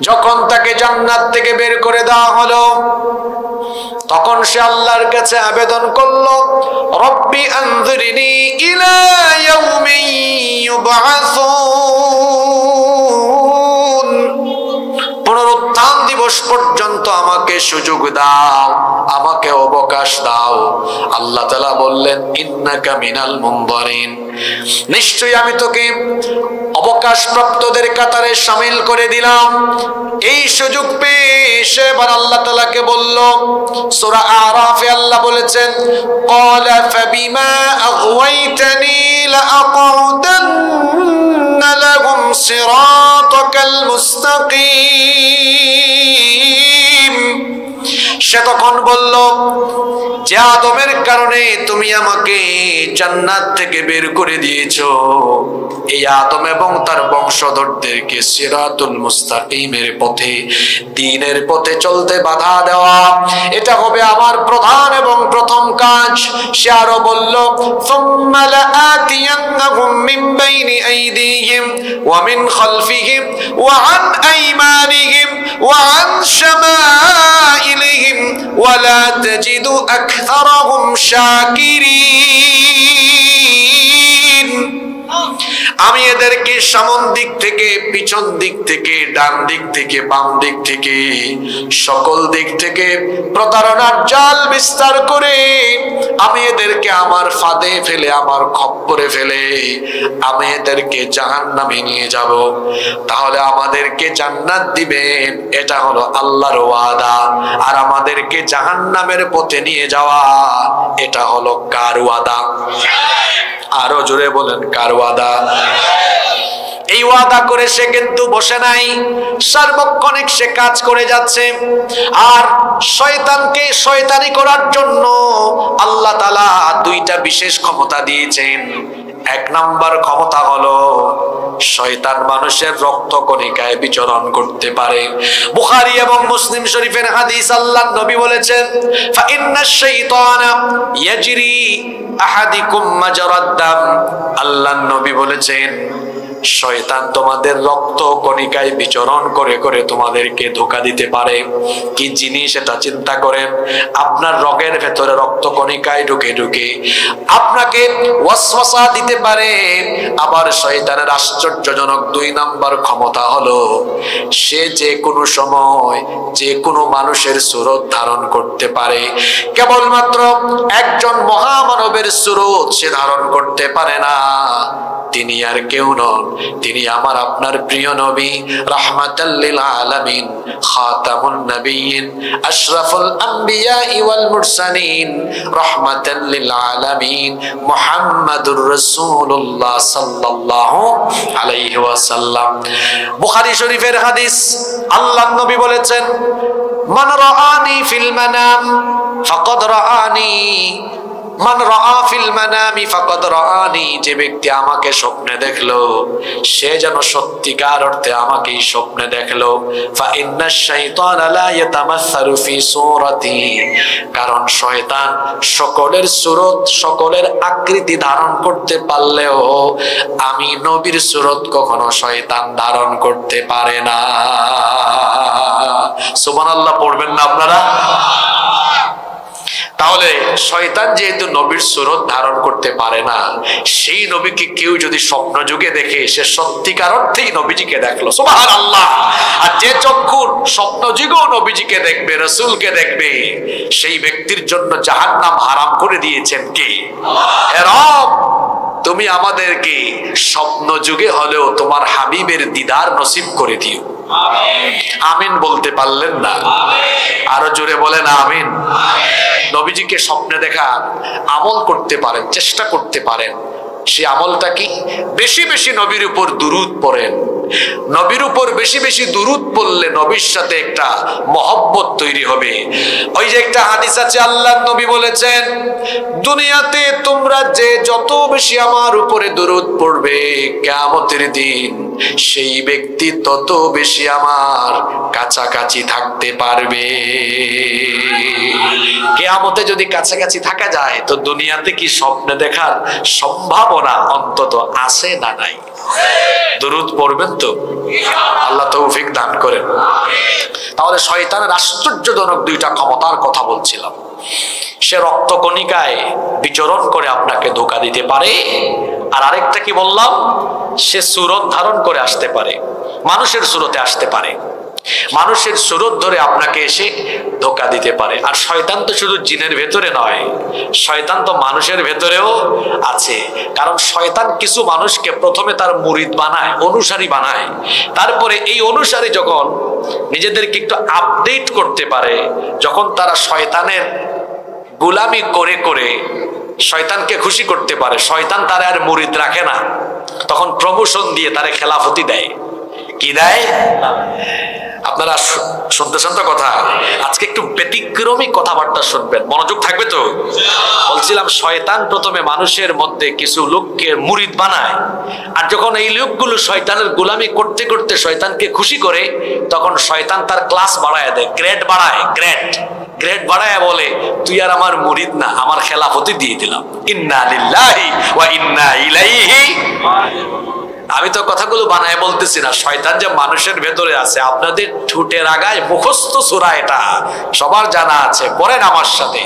যখন তাকে জান্নাত থেকে বের করে দেওয়া হলো, তখন সে আল্লাহর কাছে আবেদন করলো, রব্বি আনযিরনি ইলা ইয়াউমি ইউবআসুন, পুনরুত্থান দিবস পর্যন্ত আমাকে সুযোগ দাও, আমাকে অবকাশ দাও। আল্লাহ তাআলা বললেন, ইন্নাকা মিনাল মুনযারিন, নিশ্চয়ই আমি তোকে অবকাশ প্রাপ্তদের কাতারে শামিল করে দিলাম। এই সুযোগ পেয়ে সে এবার আল্লাহ তাআলাকে বলল, সূরা আরাফে আল্লাহ বলেছেন, ক্বালা ফাবিমা আগওয়াইতানি লাআকুদান্না লাহুম সিরাতাকাল মুস্তাকিম। সে তখন বলল, যে আদমের কারণে তুমি আমাকে জান্নাত থেকে বের করে দিয়েছো, এই আদম এবং তার বংশধরদেরকে সিরাতুল মুস্তাকিমের পথে, দ্বীনের পথে চলতে বাধা দেওয়া, এটা হবে আমার প্রধান এবং প্রথম কাজ। সে আরো বলল, সুম্মা লাআতিয়ান্নাহুম মিন বাইনি আইদিহিম ওয়া মিন খালফিহিম ওয়া আন আইমানিহিম ওয়া আন শামাইলিহিম ওয়া লা তাজিদু আকসারাহুম শাকিরিন। আমি এদেরকে সামন দিক থেকে, পিছন দিক থেকে, ডান দিক থেকে, বাম দিক থেকে, সকল দিক থেকে প্রতারণার জাল বিস্তার করে আমি এদেরকে আমার ফাঁদে ফেলে, আমার খপ্পরে ফেলে আমি এদেরকে জাহান্নামে নিয়ে যাব। তাহলে আমাদেরকে জান্নাত দিবেন, এটা হলো আল্লাহর ওয়াদা, আর আমাদেরকে জাহান্নামের পথে নিয়ে যাওয়া, এটা হলো কার ওয়াদা? আরো জোরে বলেন, কার ওয়াদা? এই ওয়াদা করে সে কিন্তু বসে নাই, সার্বক্ষণিক সে কাজ করে যাচ্ছে। আর শয়তানকে শয়তানি করার জন্য আল্লাহ তাআলা দুইটা বিশেষ ক্ষমতা দিয়েছেন। এক নাম্বার ক্ষমতা হলো শয়তান মানুষের রক্ত কণিকায় বিচরণ করতে পারে। বুখারী এবং মুসলিম শরীফের হাদিস, আল্লাহর নবী বলেছেন, ফা ইন্নাশ শাইতানা ইয়াজরি আহাদিকুম মাজরাদ দাম। আল্লাহর নবী বলেছেন, শয়তান তোমাদের রক্ত কণিকায় বিচরণ করে করে তোমাদেরকে ধোঁকা দিতে পারে। কি জিনিস এটা চিন্তা করেন। আপনার রগের ভেতরে রক্ত কণিকায় ঢুকে ঢুকে আপনাকে ওয়াসওয়াসা দিতে পারে। আবার শয়তানের আশ্চর্যজনক দুই নাম্বার ক্ষমতা হলো, সে যে কোনো সময় যে কোনো মানুষের সুরত ধারণ করতে পারে। কেবলমাত্র একজন মহামানবের সুরত সে ধারণ করতে পারে না। তিনি আর কেউ নন, তিনি আমার আপনার প্রিয় নবী, রাহমাতাল লিল আলামিন, খাতামুন নবিয়্যিন, আশরাফুল আম্বিয়া ওয়াল মুরসালিন, রাহমাতাল লিল আলামিন, মুহাম্মাদুর রাসূলুল্লাহ সাল্লাল্লাহু আলাইহি ওয়াসাল্লাম। বুখারী শরীফের হাদিস, আল্লাহর নবী বলেছেন, মান রাআনি ফিল মানাম ফাকাদ রাআনি, মান রাআ ফিল মানামি ফাকাদ রাআনি, যে ব্যক্তি আমাকে স্বপ্নে দেখলো সে যেন সত্যিকার অর্থে আমাকেই স্বপ্নে দেখলো। ফা ইন্নাশ শাইতানা লা ইয়াতামাসসালু ফি সূরাতি, কারণ শয়তান সকলের সূরত, সকলের আকৃতি ধারণ করতে পারলেও আমি নবীর সূরত কখনো শয়তান ধারণ করতে পারে না। সুবহানাল্লাহ পড়বেন না আপনারা? তাহলে শয়তান যেহেতু নবীর সুরত ধারণ করতে পারে না, সেই নবীকে কেউ যদি স্বপ্ন যুগে দেখে সে সত্যিকার অর্থেই নবীজিকে দেখলো। সুবহানাল্লাহ। আর যে চক্ষুর স্বপ্ন যুগেও নবীজিকে দেখবে, রাসূলকে দেখবে, সেই ব্যক্তির জন্য জাহান্নাম হারাম করে দিয়েছেন কে? হে রব, তুমি আমাদেরকে স্বপ্ন যুগে হলেও তোমার হাবিবের দিদার নসিব করে দিও। আমিন বলতে পারলেন না? আরো জোরে বলেন আমিন। নবীজিকে স্বপ্নে দেখা আমল করতে পারেন, চেষ্টা করতে পারেন। সে আমলটা কি? বেশি বেশি নবীর উপর দুরূদ পড়েন। নবীর উপর বেশি বেশি দুরূদ পড়লে নবীর সাথে একটা মহব্বত তৈরি হবে। ওই যে একটা হাদিস আছে, আল্লাহর নবী বলেছেন, দুনিয়াতে তোমরা যে যত বেশি আমার উপরে দুরূদ পড়বে, কিয়ামতের দিন সেই ব্যক্তি তত বেশি আমার কাছাকাছি থাকতে পারবে। কিয়ামতে যদি কাছাকাছি থাকা যায়, তো দুনিয়াতে কি স্বপ্নে দেখার সম্ভাবনা অন্তত আছে না নাই? দুরূদ পড়বেন তো? আল্লাহ তৌফিক দান করেন। তাহলে শয়তানের আশ্চর্যজনক দুইটা ক্ষমতার কথা বলছিলাম। সে রক্তকণিকায় বিচরণ করে আপনাকে ধোঁকা দিতে পারে, আর আরেকটা কি বললাম, সে সুরত ধারণ করে আসতে পারে, মানুষের সুরতে আসতে পারে, মানুষের সুরত ধরে আপনাকে এসে ধোঁকা দিতে পারে। আর শয়তান তো শুধু জিনের ভেতরে নয়, শয়তান তো মানুষের ভেতরেও আছে। কারণ শয়তান কিছু মানুষকে প্রথমে তার মুরিদ বানায়, অনুসারী বানায়, তারপরে এই অনুসারী যখন নিজেদেরকে একটু আপডেট করতে পারে, যখন তারা শয়তানের গোলামি করে করে শয়তানকে খুশি করতে পারে, শয়তান তারা আর মুরিদ রাখে না, তখন প্রমোশন দিয়ে তারে খেলাফতি দেয়। কি দেয়? আপনারা শুনতেছেন তো কথা? আজকে একটু ব্যতিক্রমী কথাবার্তা শুনবেন, মনোযোগ থাকবে তো? বলছিলাম শয়তান প্রথমে মানুষের মধ্যে কিছু লোককে মুরিদ বানায়, আর যখন এই লোকগুলো শয়তানের গোলামি করতে করতে শয়তানকে খুশি করে, তখন শয়তান তার ক্লাস বাড়ায় দেয়, গ্রেড বাড়ায়, গ্রেড বাড়ায় বলে তুই আর আমার মুরিদ না, আমার খেলাফতি দিয়ে দিলাম। ইন্না লিল্লাহি ওয়া ইন্না ইলাইহি। আমি তো কথাগুলো বানায় বলতেছি না, শয়তান যে মানুষের ভেতরে আছে। আপনাদের ঠোঁটের আগায় মুখস্থ সূরা, এটা সবার জানা আছে, পড়েন আমার সাথে।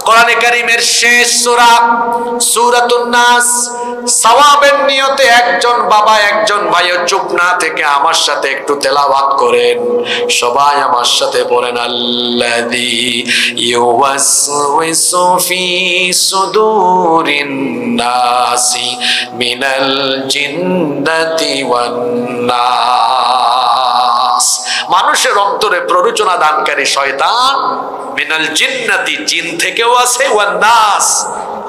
কোরআনে কারীমের শেষ সূরা সূরাতুন নাস। সওয়াবের নিয়তে একজন বাবা একজন ভাইও চুপ না থেকে আমার সাথে একটু তেলাওয়াত করেন, সবাই আমার সাথে পড়েন। আল্লাযী ইউওয়াসওয়িসু ফি সুদুরিন নাসি মিনাল জিন্নাতি ওয়ান নাস। মানুষের অন্তরে প্ররোচনা দানকারী শয়তান মিনাল জিন্নাতি, জিন থেকেও আছে, ওয়ান নাস,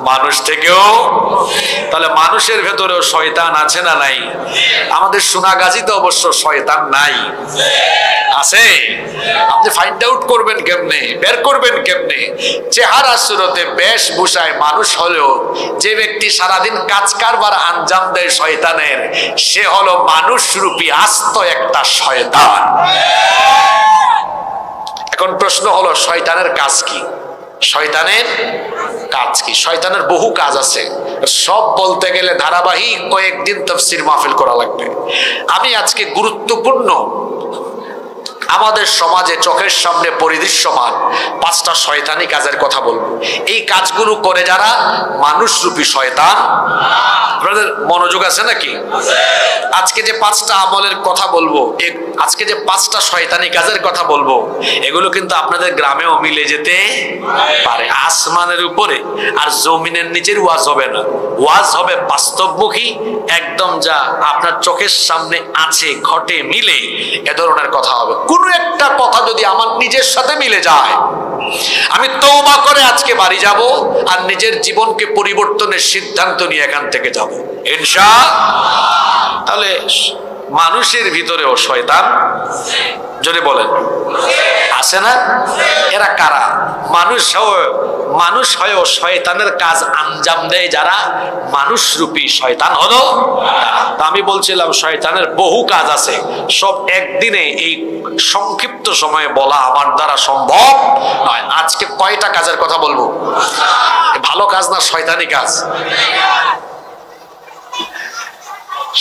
মানুষ থেকেও। তাহলে মানুষের ভেতরেও শয়তান আছে না নাই? আমাদের সোনাগাজীতে অবশ্য শয়তান নাই, আছে। আপনি ফাইন্ড আউট করবেন কেমনে, বের করবেন কেমনে? চেহারা সুরতে বেশভূষায় মানুষ হলেও যে ব্যক্তি সারাদিন কাজ কারবার আঞ্জাম দেয় শয়তানের, সে হলো মানুষ রূপী আস্ত একটা শয়তান। এখন প্রশ্ন হলো শয়তানের কাজ কি? শয়তানের কাজ কি? শয়তানের বহু কাজ আছে, সব বলতে গেলে ধারাবাহিক কয়েকদিন তাফসীর মাহফিল করা লাগবে। আমি আজকে গুরুত্বপূর্ণ আমাদের সমাজে চোখের সামনে পরিদৃশ্যমান 5টা শয়তানি কাজের কথা বলবো। এই কাজগুলো করে যারা মানুষরূপী শয়তান। আপনাদের মনোযোগ আছে নাকি? আজকে যে 5টা আমলের কথা বলবো, আজকে যে 5টা শয়তানি কাজের কথা বলবো, এগুলো কিন্তু আপনাদের গ্রামেও মিলে যেতে পারে। আসমানের উপরে আর জমিনের নিচের ওয়াজ হবে না, ওয়াজ হবে বাস্তবমুখী, একদম যা আপনার চোখের সামনে আছে, ঘটে, মিলে, এ ধরনের কথা হবে। কোনো একটা কথা যদি আমার নিজের সাথে মিলে যায়, আমি তওবা করে আজকে বাড়ি যাব আর নিজের জীবনকে পরিবর্তনের সিদ্ধান্ত নিয়ে এখান থেকে যাব ইনশাআল্লাহ। তাহলে মানুষের ভিতরেও শয়তান, যদি বলেন আছে না? এরা কারা? মানুষ হয়েও শয়তানের কাজ আঞ্জাম দেয় যারা মানুষরূপী শয়তান হলো। তা আমি বলছিলাম শয়তানের বহু কাজ আছে, সব একদিনে এই সংক্ষিপ্ত সময়ে বলা আমার দ্বারা সম্ভব নয়। আজকে কয়টা কাজের কথা বলবো? ভালো কাজ না শয়তানি কাজ?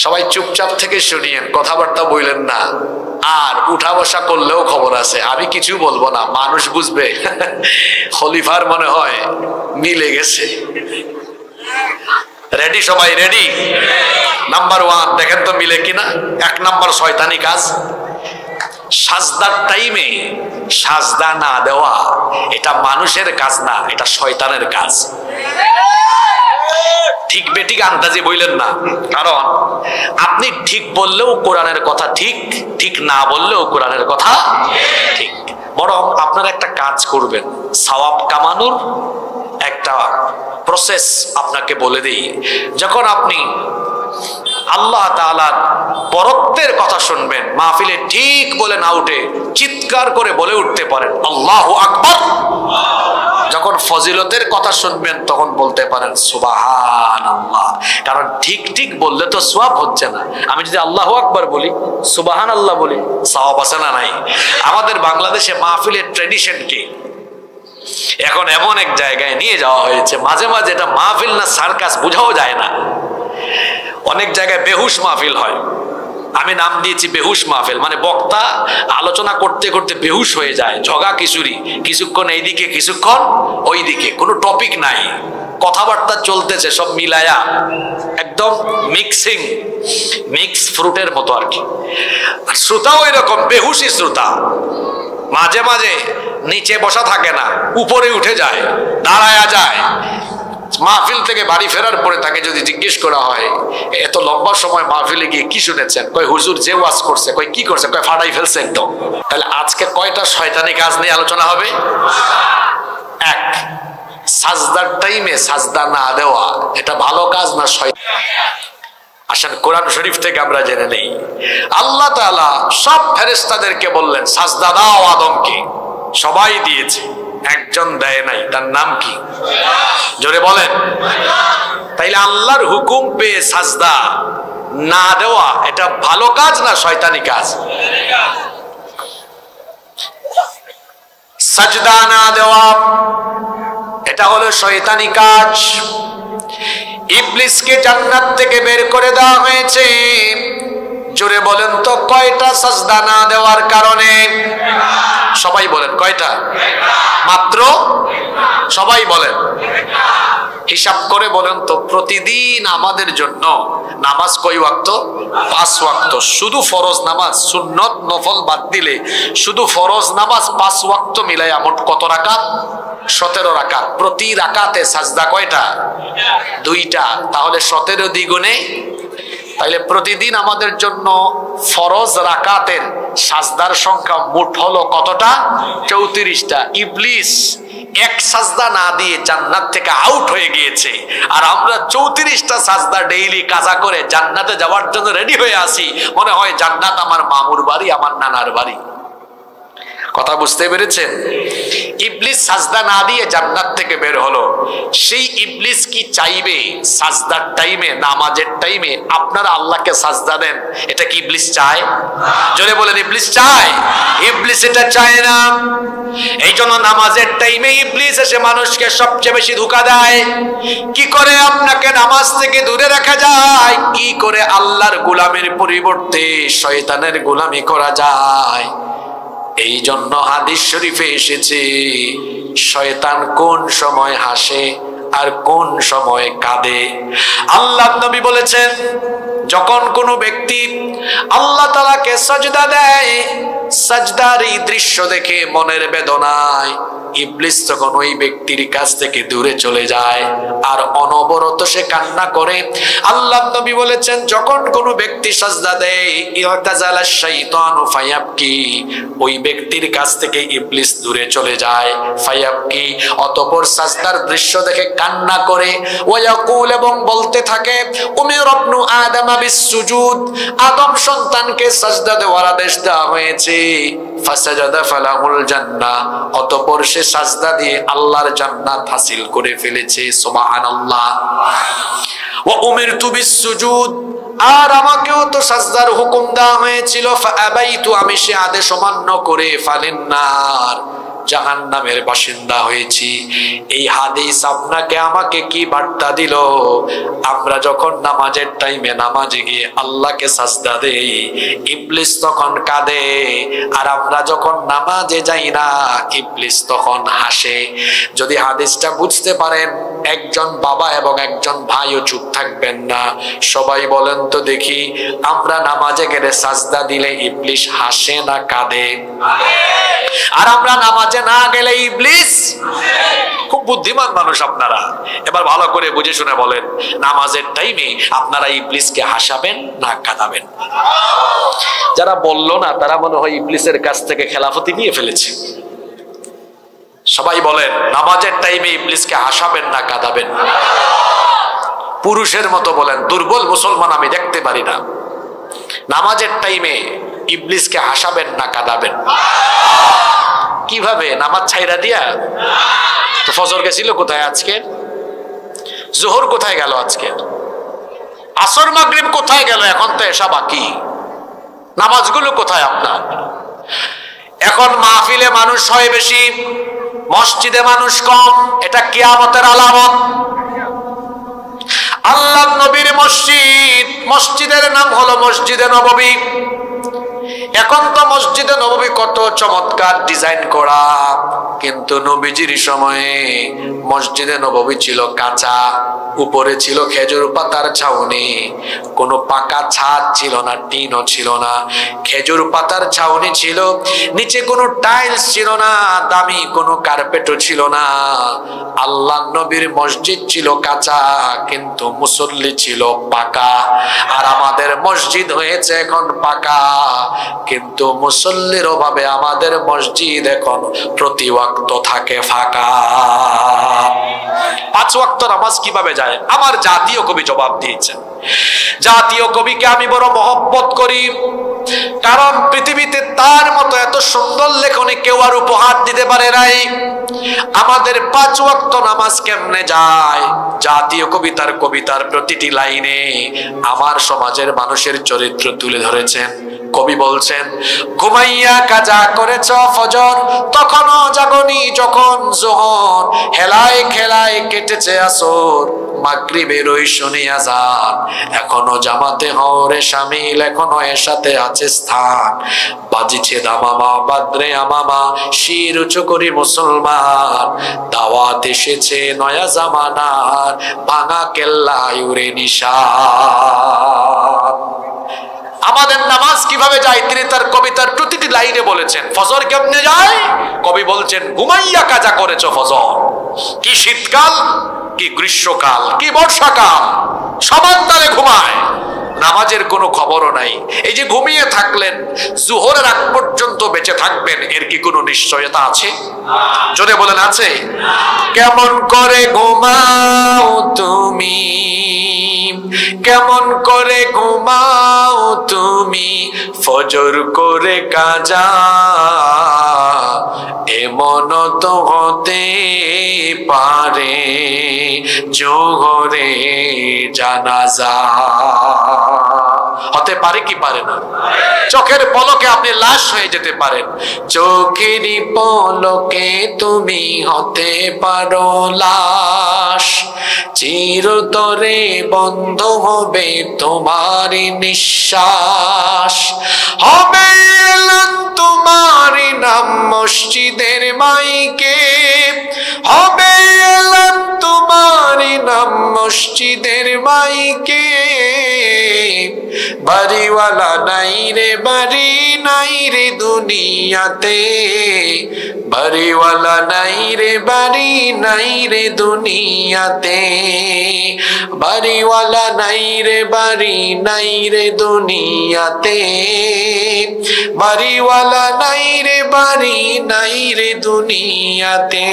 সবাই চুপচাপ থেকে শুনিয়েন, কথাবার্তা বললেন না, আর উঠা বসা করলেও খবর আছে। আমি কিছু বলবো না, মানুষ বুঝবে। খলিফার মনে হয় মিলে গেছে। রেডি? সবাই রেডি? নাম্বার 1 দেখেন তো মিলে কিনা। 1 নাম্বার শয়তানি কাজ, সাজদার টাইমে সাজদা না দেওয়া। এটা মানুষের কাজ না, এটা শয়তানের কাজ। ঠিক বেঠিক আন্দাজে বললেন না, কারণ আপনি ঠিক বললেও কোরআনের কথা ঠিক, ঠিক না বললেও কোরআনের কথা ঠিক। বরং আপনারা একটা কাজ করবেন, সওয়াব কামানোর একটা প্রসেস আপনাকে বলে দিই। যখন আপনি আল্লাহ তাআলার বরত্বের কথা শুনবেন, মাহফিলে ঠিক বলে না উঠে চিৎকার করে বলে উঠতে পারেন আল্লাহু আকবার। যখন ফজিলতের কথা শুনবেন তখন বলতে পারেন সুবহানাল্লাহ। কারণ ঠিক ঠিক বললে তো সওয়াব হচ্ছে না। আমি যদি আল্লাহু আকবার বলি, সুবহানাল্লাহ বলি, সওয়াব আছে না নাই? আমাদের বাংলাদেশে মাহফিলের ট্র্যাডিশন কি এখন এমন এক জায়গায় নিয়ে যাওয়া হয়েছে, মাঝে মাঝে এটা মাহফিল না সার্কাস বোঝাও যায় না। অনেক জায়গায় বেহুশ মাহফিল হয়, আমি নাম দিয়েছি বেহুশ মাহফিল, মানে বক্তা আলোচনা করতে করতে বেহুশ হয়ে যায়, ঝগা কিশোরী, কিছুক্ষণ এইদিকে কিছুক্ষণ ওইদিকে, কোনো টপিক নাই, কথাবার্তা চলতেছে সব মিলায়া, একদম মিক্স ফ্রুটের মতো আর কি। আর শ্রোতাও এরকম বেহুশি শ্রোতা, মাঝে মাঝে নিচে বসা থাকে না, উপরে উঠে যায়, দাঁড়ায়া যায়। মাহফিল থেকে বাড়ি ফেরার পরে তাকে যদি জিজ্ঞেস করা হয় এত লম্বা সময় মাহফিলে গিয়ে কি শুনেছেন, কয় হুজুর যে ওয়াজ করছে, কয় কি করছে, কয় ফাটাই ফেলছে একদম। তাহলে আজকে কয়টা শয়তানি কাজ নিয়ে আলোচনা হবে? এক, সাজদার টাইমে সাজদা না দেওয়া, এটা ভালো কাজ না শয়তান? আসেন কোরআন শরীফ থেকে আমরা জেনে নেই। আল্লাহ তাআলা সব ফেরেশতাদেরকে বললেন সাজদা দাও আদমকে, সবাই দিয়েছে, একজন দেয় নাই, তার নাম কি? জোরে বলেন। তাইলে আল্লাহর হুকুম পেয়ে সাজদা না দেওয়া এটা ভালো কাজ না শয়তানি কাজ? সাজদা না দেওয়া এটা হলো শয়তানি কাজ। ইবলিসকে জান্নাত থেকে বের করে দেওয়া হয়েছে, জোরে বলেন তো কয়টা সাজদা না দেওয়ার কারণে? সবাই বলেন কয়টা? মাত্র? সবাই বলেন, হিসাব করে বলেন তো প্রতিদিন আমাদের জন্য নামাজ কয় ওয়াক্ত? 5 ওয়াক্ত। শুধু ফরজ নামাজ, সুন্নত নফল বাদ দিলে শুধু ফরজ নামাজ 5 ওয়াক্ত মিলাই মোট কত রাকাত? 17 রাকাত। প্রতি রাকাতে সাজদা কয়টা? 2টা। তাহলে 17 দ্বিগুণে, তাইলে প্রতিদিন আমাদের জন্য ফরজ রাকাতের সাজদার সংখ্যা মোট হলো কতটা? 34টা। ইবলিস এক সাজদা না দিয়ে জান্নাত থেকে আউট হয়ে গিয়েছে, আর আমরা 34টা সাজদা ডেইলি কাজা করে জান্নাতে যাওয়ার জন্য রেডি হয়ে আছি। মনে হয় জান্নাত আমার মামুর বাড়ি, আমার নানার বাড়ি। কথা বুঝতে পেরেছেন? ইবলিস সাজদা না দিয়ে জান্নাত থেকে বের হলো। সেই ইবলিস কি চাইবে সাজদার টাইমে, নামাজের টাইমে আপনারা আল্লাহকে সাজদা দেন? এটা কি ইবলিস চায়? জোরে বলেন, ইবলিস চায়? ইবলিস এটা চায় না। এই জন্য নামাজের টাইমে ইবলিস এসে মানুষকে সবচেয়ে বেশি ধোঁকা দেয়। কি করে আপনাকে নামাজ থেকে দূরে রাখা যায়, কি করে আল্লাহর গোলামের পরিবর্তে শয়তানের গোলামি করা যায়। এই জন্য হাদিস শরীফে এসেছে শয়তান কোন সময় হাসে আর কোন সময় কাঁদে। আল্লাহর নবী বলেছেন যখন কোনো ব্যক্তি আল্লাহ তাআলাকে সাজদা দেয়, সাজদার এই দৃশ্য দেখে মনের বেদনায় ইবলিস তখন ওই ব্যক্তির কাছ থেকে দূরে চলে যায় আর অনবরত সে কান্না করে। আল্লাহর নবী বলেছেন যখন কোনো ব্যক্তি সাজদা দেয় ইয়তাজালা শাইতানু ফায়াবকি, ওই ব্যক্তির কাছ থেকে ইবলিস দূরে চলে যায়। ফায়াবকি, অতঃপর সাজদার দৃশ্য দেখে কান্না করে। ওয়ায়াকুল, এবং বলতে থাকে উমির ইবনু আদম বিসসুজুদ, আদম সন্তানকে সাজদা দেওয়ার আদেশ দেওয়া হয়েছে। ফাসাজাদা ফালাহুল জান্নাহ, অতঃপর সে সাজদা দিয়ে আল্লাহর জান্নাত হাসিল করে ফেলেছে। সুবহানাল্লাহ। ওয়া উমিরতু বিসসুজুদ, আর আমাকেও তো সাজদার হুকুম দেওয়া হয়েছিল। ফাআবাইতু, আমি সে আদেশ অমান্য করে ফালিন্নার, জাহান্নামের বাসিন্দা হয়েছি। এই হাদিস আপনাকে আমাকে কি বার্তা দিল? আমরা যখন নামাজের টাইমে নামাজে গিয়ে আল্লাহকে সাজদা দেই ইবলিস তখন কাঁদে, আর আমরা যখন নামাজে যাই না ইবলিস তখন হাসে। যদি হাদিসটা বুঝতে পারেন একজন বাবা এবং একজন ভাইও চুপ থাকবেন না। সবাই বলেন তো দেখি, আমরা নামাজে গেলে সাজদা দিলে ইবলিস হাসে না কাঁদে? আর আমরা নামাজে না গেলে ইবলিস? খুব বুদ্ধিমান মানুষ আপনারা, এবার ভালো করে বুঝে শুনে বলেন নামাজের টাইমে আপনারা ইবলিসকে হাসাবেন না কাঁদাবেন? যারা বললো না তারা মনে হয় ইবলিসের কাছ থেকে খেলাফতি নিয়ে ফেলেছে। সবাই বলেন নামাজের টাইমে ইবলিসকে হাসাবেন না কাঁদাবেন? পুরুষের মতো বলেন, দুর্বল মুসলমান আমি দেখতে পারি না। নামাজের টাইমে ইবলিসকে হাসাবেন না কাঁদাবেন? কিভাবে? নামাজ ছাইরা দিয়া? তো ফজর গেছিল কোথায় আজকে? জোহর কোথায় গেল আজকে? আসর মাগরিব কোথায় গেল? এখন তো এসা বাকি। নামাজগুলো কোথায় আপনার? এখন মাহফিলে মানুষ হয় বেশি, মসজিদে মানুষ কম। এটা কিয়ামতের আলামত। আল্লাহ নবীর মসজিদ, মসজিদের নাম হলো মসজিদে নববী। এখন তো মসজিদে নববী কত চমৎকার ডিজাইন করা, কিন্তু নবীজির সময়ে মসজিদে নববী ছিল কাঁচা, উপরে ছিল খেজুর পাতার ছাউনি, কোনো পাকা ছাদ ছিল না, টিনও ছিল না, খেজুর পাতার ছাউনি ছিল, নিচে কোনো টাইলস ছিল না, দামি কোনো কার্পেটও ছিল না। আল্লাহ নবীর মসজিদ ছিল কাঁচা, কিন্তু মুসল্লি ছিল পাকা। আর আমাদের মসজিদ হয়েছে এখন পাকা, কিন্তু মুসল্লির অভাবে আমাদের মসজিদ এখন প্রতি ওয়াক্ত থাকে ফাঁকা। 5 ওয়াক্ত নামাজ কিভাবে যায়? আমার জাতীয় কবি জবাব দিয়েছেন। জাতীয় কবিকে আমি বড় মহব্বত করি, কারণ পৃথিবীতে তার মতো এত সুন্দর লেখনী কেউ আর উপহার দিতে পারে নাই। আমাদের 5 ওয়াক্ত নামাজ কেমনে যায়? জাতীয় কবিতার কবিতার প্রতিটি লাইনে আমার সমাজের মানুষের চরিত্র তুলে ধরেছেন। কবি বলছেন, ঘুমাইয়া কাজা করেছ ফজর, তখনও জাগনি যখন যোহর, হেলায় খেলায় কেটেছে আসর, মাগরিবের ওই শুনি আযান, এখনো জামাতে হরে শামিল, এখনো এর সাথে আছে স্থান, বাজিছে দামামা বাদ্রে আমামা, শির উঁচু করি মুসলমান, দাওয়াত এসেছে নয়া জামানার, ভাঙা কেল্লায় উড়ে নিশান। আমাদের নামাজ কিভাবে যায় তিনি তার কবিতার প্রতিটি লাইনে বলেছেন। ফজর কেমনে যায়? কবি বলছেন, ঘুমাইয়া কাজা করেছ ফজর। কি শীতকাল, কি গ্রীষ্মকাল, কি বর্ষাকাল, সমান তালে ঘুমায়, নামাজের কোনো খবরও নাই। এই যে ঘুমিয়ে থাকলেন, জোহরের আগ পর্যন্ত বেঁচে থাকবেন, এর কি কোনো নিশ্চয়তা আছে? জোরে বলেন আছে? কেমন করে ঘুমাও তুমি, কেমন করে ঘুমাও তুমি, ফজর করে কাজা, এমন তো হতে পারে জোহরে জানাজা। হতে পারে কি পারে না? চোখের পলকে আপনি লাশ হয়ে যেতে পারেন। চোখেরই পলকে তুমি হতে পারো লাশ, চিরতরে বন্ধ হবে তোমার নিঃশ্বাস, হবে এলান তোমার নাম মসজিদের মাইকে, হবে এলান তোমার নাম মসজিদের মাইকে, বাড়িওয়ালা নাই রে বাড়ি নাই রে দুনিয়াতে, বাড়িওয়ালা নাই রে বাড়ি নাই রে দুনিয়াতে, বাড়িওয়ালা নাই রে বাড়ি নাই রে দুনিয়াতে, বাড়িওয়ালা নাই রে বাড়ি নাই রে দুনিয়াতে।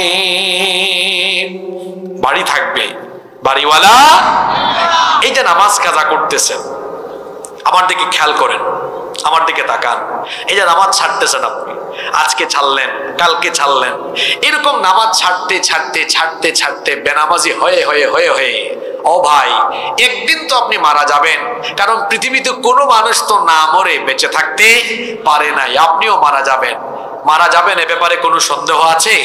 বাড়ি থাকবে, বাড়িওয়ালা। এই যে নামাজ কাজা করতেছেন, আমার দিকে খেয়াল করেন, আমার দিকে তাকান। এই যে নামাজ ছাড়তেছেন আপনি, আজকে ছাড়লেন, কালকে ছাড়লেন, এরকম নামাজ ছাড়তে ছাড়তে ছাড়তে ছাড়তে বেনামাজি হয়ে হয়ে হয়ে হয়ে, ও ভাই, একদিন তো আপনি মারা যাবেন। কারণ পৃথিবীতে কোনো মানুষ তো না মরে বেঁচে থাকতে পারে নাই। আপনিও মারা যাবেন, মারা যাবেন, এ ব্যাপারে কোনো সন্দেহ আছে?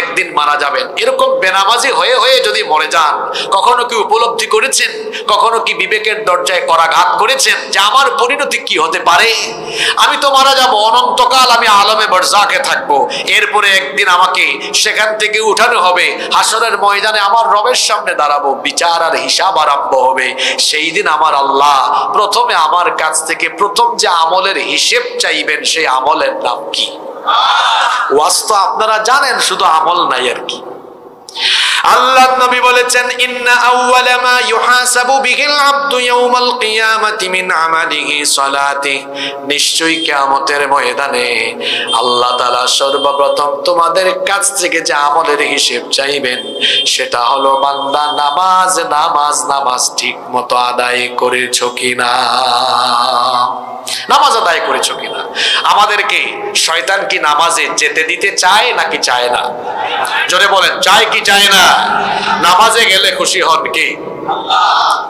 একদিন মারা যাবেন। এরকম বেনামাজি হয়ে হয়ে যদি মরে যান, কখনো কি উপলব্ধি করেছেন, কখনো কি বিবেকের দরজায় করাঘাত করেছেন যে আমার পরিণতি কি হতে পারে? আমি তো মারা যাব, অনন্তকাল আমি আলমে বারজাখে থাকবো, এরপরে একদিন আমাকে সেখান থেকে উঠানো হবে, হাসরের ময়দানে আমার রবের সামনে দাঁড়াবো, বিচার আর হিসাব আরম্ভ হবে। সেই দিন আমার আল্লাহ প্রথমে আমার কাছ থেকে প্রথম যে আমলের হিসেব চাইবেন, সেই আমলের নাম কি? ওয়াজ তো আপনারা জানেন, শুধু আমল নাই আর কি। আল্লাহ নবী বলেছেন, ইন্না আউওয়ালা মা ইউহাসাবু বিহিল আবদু ইয়াউমাল কিয়ামাতি মিন আমালিহি সালাতিহি, নিশ্চয়ই কিয়ামতের ময়দানে আল্লাহ তাআলা সর্বপ্রথম তোমাদের কাছ থেকে যে আমলের হিসাব চাইবেন, সেটা হলো বান্দা নামাজ নামাজ নামাজ ঠিক মতো আদায় করেছো কিনা, নামাজ আদায় করেছো কিনা। আমাদেরকে শয়তান কি নামাজে যেতে দিতে চায় নাকি চায় না? জোরে বলেন, চায় কি চায় না? নামাজে গেলে খুশি হন কে?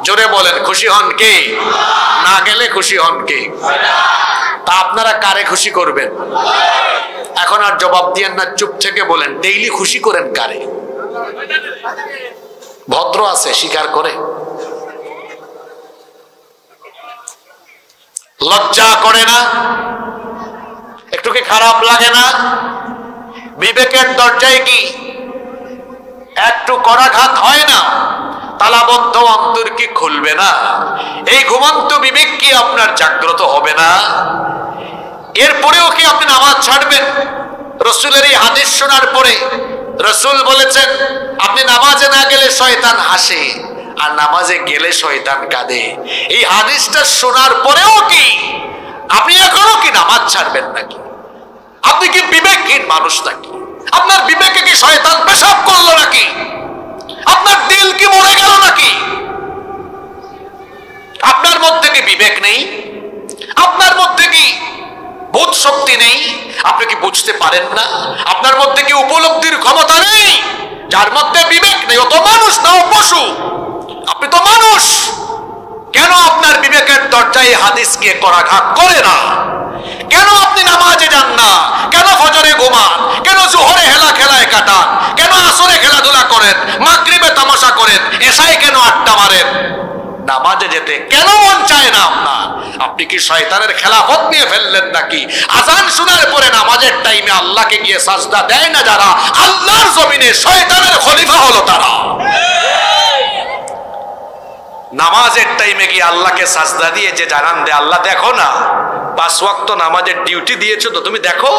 জোরে বলেন, খুশি হন কে? না গেলে খুশি হন কে? তা আপনারা কারে খুশি করবেন? এখন আর জবাব দিয়েন না, চুপ থেকে বলেন, ডেইলি খুশি করেন কারে? ভদ্র আছে স্বীকার করে, লজ্জা করে না? একটু কি খারাপ লাগে না? বিবেকের দরজায় কি একটু করাঘাত হয় না? তালাবদ্ধ অন্তর কি খুলবে না? এই ঘুমন্ত বিবেক কি আপনার জাগ্রত হবে না? এরপরেও কি আপনি নামাজ ছাড়বেন? রাসূলের এই হাদিস শোনার পরে রাসূল বলেছেন, আপনি নামাজে না গেলে শয়তান হাসে, আর নামাজে গেলে শয়তান কাঁদে। এই হাদিসটা শোনার পরেও কি আপনি এখনো কি নামাজ ছাড়বেন নাকি? আপনি কি বিবেকহীন মানুষ নাকি? আপনার বিবেকে কি শয়তান পেশাব করলো নাকি? আপনার দিল কি মরে গেল নাকি? আপনার মধ্যে কি বিবেক নেই? আপনার মধ্যে কি বোধ শক্তি নেই? আপনি কি বুঝতে পারেন না? আপনার মধ্যে কি উপলব্ধির ক্ষমতা নেই? যার মধ্যে বিবেক নেই ও তো মানুষ না, ও পশু। আপনি তো মানুষ। কেন আপনার বিবেকের দরজায় হাদিসকে করাঘাত করে না? কেন আপনি নামাজে যান না? কেন ফজরে ঘুমান? কেন জোহরে হেলা খেলায় কাটান? কেন আসরে খেলাধুলা করেন? মাগরিবে তামাশা করেন? এশায় কেন আড্ডা মারেন? নামাজে যেতে কেন মন চায় না আপনার? আপনি কি শয়তানের খেলাফত নিয়ে ফেললেন নাকি? আজান শোনার পরে নামাজের টাইমে আল্লাহকে গিয়ে সাজদা দেয় না যারা, আল্লাহর জমিনে শয়তানের খলিফা হলো তারা। নামাজের টাইমে গিয়ে আল্লাহকে সাজদা দিয়ে যে জানান দেয়, আল্লাহ দেখো না, 5 ওয়াক্ত নামাজের ডিউটি দিয়েছো তো, তুমি দেখো